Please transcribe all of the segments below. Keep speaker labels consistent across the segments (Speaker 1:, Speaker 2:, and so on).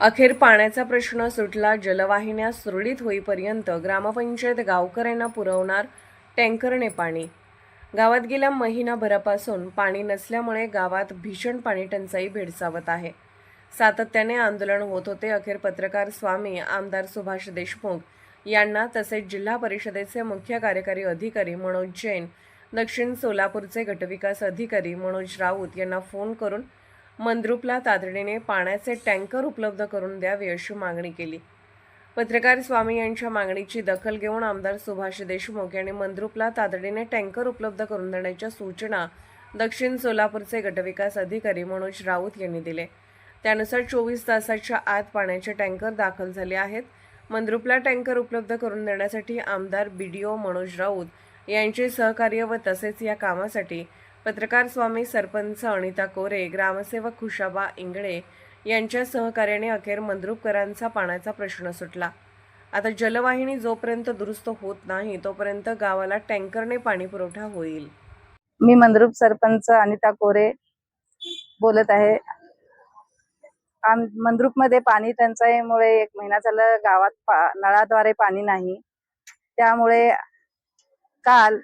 Speaker 1: अखेर पाण्याचा प्रश्न सुटला. जलवाहिन्या सुरळीत होईपर्यंत ग्रामपंचायत गावकऱ्यांना पुरवणार टँकरने पाणी. गावात गेल्या महिनाभरापासून पाणी नसल्यामुळे गावात भीषण पाणी टंचाई भेडसावत आहे. सातत्याने आंदोलन होत होते. अखेर पत्रकार स्वामी, आमदार सुभाष देशमुख यांना तसेच जिल्हा परिषदेचे मुख्य कार्यकारी अधिकारी मनोज जैन, दक्षिण सोलापूरचे गटविकास अधिकारी मनोज राऊत यांना फोन करून मंद्रुपला तातडीने पाण्याचे टँकर उपलब्ध करून द्यावे अशी मागणी केली. पत्रकार स्वामी यांच्या मागणीची दखल घेऊन आमदार सुभाष देशमुख यांनी मंद्रुपला तातडीने टँकर उपलब्ध करून देण्याच्या सूचना दक्षिण सोलापूरचे गटविकास अधिकारी मनोज राऊत यांनी दिले. त्यानुसार 24 तासाच्या आत पाण्याचे टँकर दाखल झाले आहेत. मंद्रुपला टँकर उपलब्ध करून देण्यासाठी आमदार BDO मनोज राऊत यांचे सहकार्य व तसेच या कामासाठी पत्रकार स्वामी, सरपंच अनिता कोरे, ग्रामसेवक खुशाबा इंगळे यांच्या सहकार्याने अखेर मंद्रुपकरांचा पाण्याचा प्रश्न सुटला. आता जलवाहिनी जोपर्यंत दुरुस्त होत नाही तोपर्यंत गावाला टँकरने पाणी पुरवठा होईल.
Speaker 2: मी मंद्रुप सरपंच अनिता कोरे बोलत आहे. मंद्रुपमध्ये पाणी टंचाईमुळे 1 महिना झालं गावात नळाद्वारे पाणी नाही. त्यामुळे काल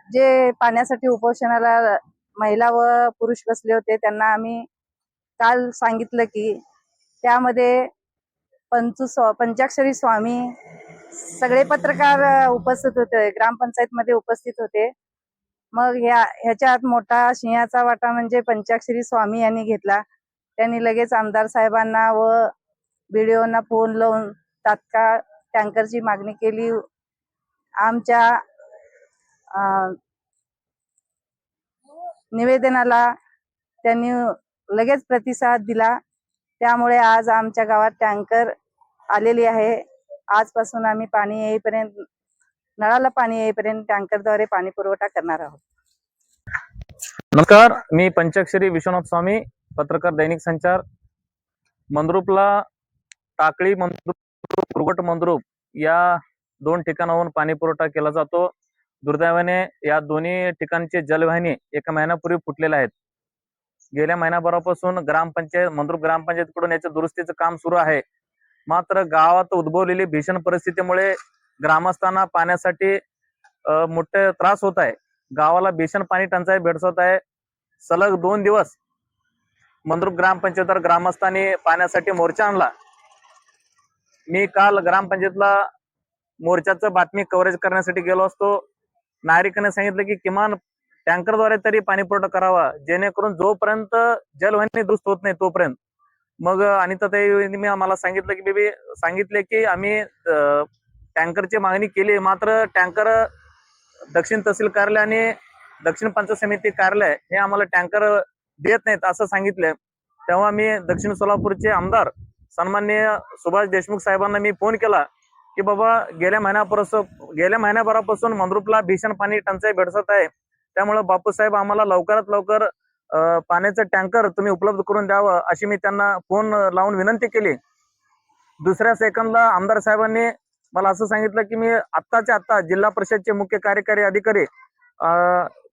Speaker 2: जे पाण्यासाठी उपोषणाला महिला व पुरुष बसले होते त्यांना आम्ही काल सांगितलं की त्यामध्ये पंचाक्षरी स्वामी, सगळे पत्रकार उपस्थित होते, ग्रामपंचायत मध्ये उपस्थित होते. मग ह्याच्यात मोठा सिंहाचा वाटा म्हणजे पंचाक्षरी स्वामी यांनी घेतला. त्यांनी लगेच आमदार साहेबांना व BDOना फोन लावून तात्काळ टँकरची मागणी केली. आमच्या निवेदनाला त्यांनी लगेच प्रतिसाद दिला. त्यामुळे आज आमच्या गावात टँकर आलेली आहे. आजपासून आम्ही पाणी येईपर्यंत, नळाला पाणी येईपर्यंत टँकरद्वारे पाणी पुरवठा करणार आहोत.
Speaker 3: नमस्कार, मी पंचाक्षरी विश्वनाथ स्वामी, पत्रकार दैनिक संचार. मंद्रुपला टाकळी मंद्रुप, कुरगट मंद्रुप या 2 ठिकाणाहून पाणी पुरवठा केला जातो. दुर्दैवाने या दोन्ही ठिकाणचे जलवाहिनी 1 महिन्यापूर्वी फुटलेले आहेत. गेल्या महिनाभरापासून मंद्रुप ग्रामपंचायतीकडून याच्या दुरुस्तीचं काम सुरू आहे. मात्र गावात उद्भवलेली भीषण परिस्थितीमुळे ग्रामस्थांना पाण्यासाठी मोठे त्रास होत आहे. गावाला भीषण पाणी टंचाई भेडसावत आहे. सलग 2 दिवस मंद्रुप ग्रामपंचायतीवर ग्रामस्थांनी पाण्यासाठी मोर्चा आणला. मी काल ग्रामपंचायतला मोर्चाचं बातमी कव्हरेज करण्यासाठी गेलो असतो. नागरिकांनी सांगितलं की किमान टँकरद्वारे तरी पाणी पुरवठा करावा, जेणेकरून जोपर्यंत जलवाहिनी दुरुस्त होत नाही तोपर्यंत. मग अनिताताईंनी आम्हाला सांगितलं की सांगितले की आम्ही टँकरची मागणी केली, मात्र टँकर दक्षिण तहसील कार्यालय आणि दक्षिण पंचायत समिती कार्यालय हे आम्हाला टँकर देत नाहीत असं सांगितलं. तेव्हा मी दक्षिण सोलापूरचे आमदार सन्माननीय सुभाष देशमुख साहेबांना मी फोन केला की बाबा गेल्या महिन्याभरापासून मंद्रुपला भीषण पाणी टंचाई भेडसावत आहे. त्यामुळे बापूसाहेब आम्हाला लवकरात लवकर पाण्याचं टँकर तुम्ही उपलब्ध करून द्यावं अशी मी त्यांना फोन लावून विनंती केली. दुसऱ्या सेकंदला आमदार साहेबांनी मला असं सांगितलं की मी आत्ताच्या आत्ता जिल्हा परिषदचे मुख्य कार्यकारी अधिकारी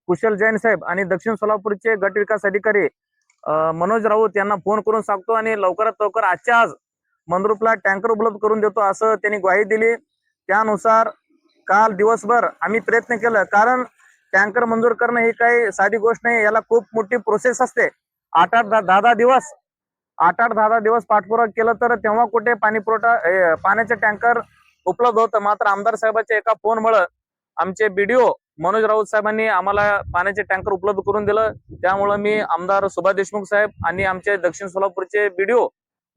Speaker 3: कुशल जैन साहेब आणि दक्षिण सोलापूरचे गट विकास अधिकारी मनोज राऊत यांना फोन करून सांगतो आणि लवकरात लवकर आजच्या आज मंद्रुपला टँकर उपलब्ध करून देतो असं त्यांनी ग्वाही दिली. त्यानुसार काल दिवसभर आम्ही प्रयत्न केला, कारण टँकर मंजूर करणं ही काही साधी गोष्ट नाही. याला खूप मोठी प्रोसेस असते. 8-10 दिवस पाठपुरावा केलं तर तेव्हा कुठे पाण्याचे टँकर उपलब्ध होतं. मात्र आमदार साहेबांच्या एका फोनमुळे आमचे BDO मनोज राऊत साहेबांनी आम्हाला पाण्याचे टँकर उपलब्ध करून दिलं. त्यामुळे मी आमदार सुभाष देशमुख साहेब आणि आमचे दक्षिण सोलापूरचे BDO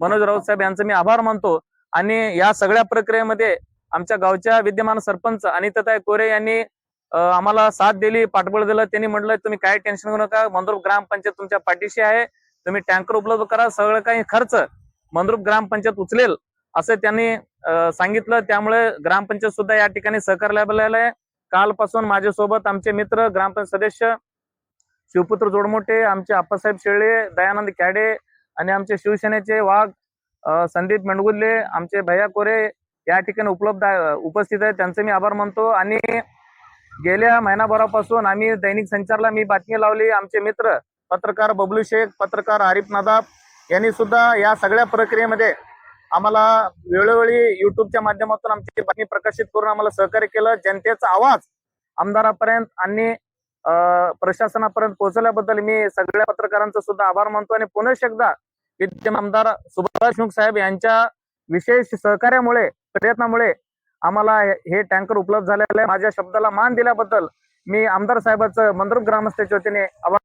Speaker 3: मनोज राऊत साहेब यांचे मी आभार मानतो. आणि या सगळ्या प्रक्रियेमध्ये आमच्या गावच्या विद्यमान सरपंच अनिताताई कोरे यांनी आम्हाला साथ दिली, पाठबळ दिलं. त्यांनी म्हटलं तुम्ही काय टेन्शन घेऊ नका, मंद्रुप ग्रामपंचायत तुमच्या पाठीशी आहे, तुम्ही टँकर उपलब्ध करा, सगळं काही खर्च मंद्रुप ग्रामपंचायत उचलेल असं त्यांनी सांगितलं. त्यामुळे ग्रामपंचायत सुद्धा या ठिकाणी सहकार्य लाभलेलं आहे. कालपासून माझ्यासोबत आमचे मित्र ग्रामपंचायत सदस्य शिवपुत्र जोडमोठे, आमचे आप्पासाहेब शेळे, दयानंद कॅडे आणि आमचे शिवसेनेचे वाघ संदीप मेंढगुल्ले, आमचे भैया कोरे या ठिकाणी उपस्थित आहेत. त्यांचे मी आभार मानतो. आणि गेल्या महिनाभरापासून आम्ही दैनिक संचारला मी बातमी लावली. आमचे मित्र पत्रकार बबलू शेख, पत्रकार आरिफ नादाब, यांनी सुद्धा या सगळ्या प्रक्रियेमध्ये आम्हाला वेळोवेळी युट्यूबच्या माध्यमातून आमची बातमी प्रकाशित करून आम्हाला सहकार्य केलं. जनतेचा आवाज आमदारापर्यंत आणि प्रशासनापर्यंत पोहोचवल्याबद्दल मी सगळ्या पत्रकारांचा सुद्धा आभार मानतो आणि पुन्हा एकदा विद्यमान आमदार सुभाष देशमुख साहेब यांच्या विशेष सहकार्यामुळे प्रयत्नामुळे आम्हाला हे टँकर उपलब्ध झालेले आहे. माझ्या शब्दाला मान दिल्याबद्दल मी आमदार साहेबांचं मंद्रुप ग्रामस्थांच्या वतीने आभार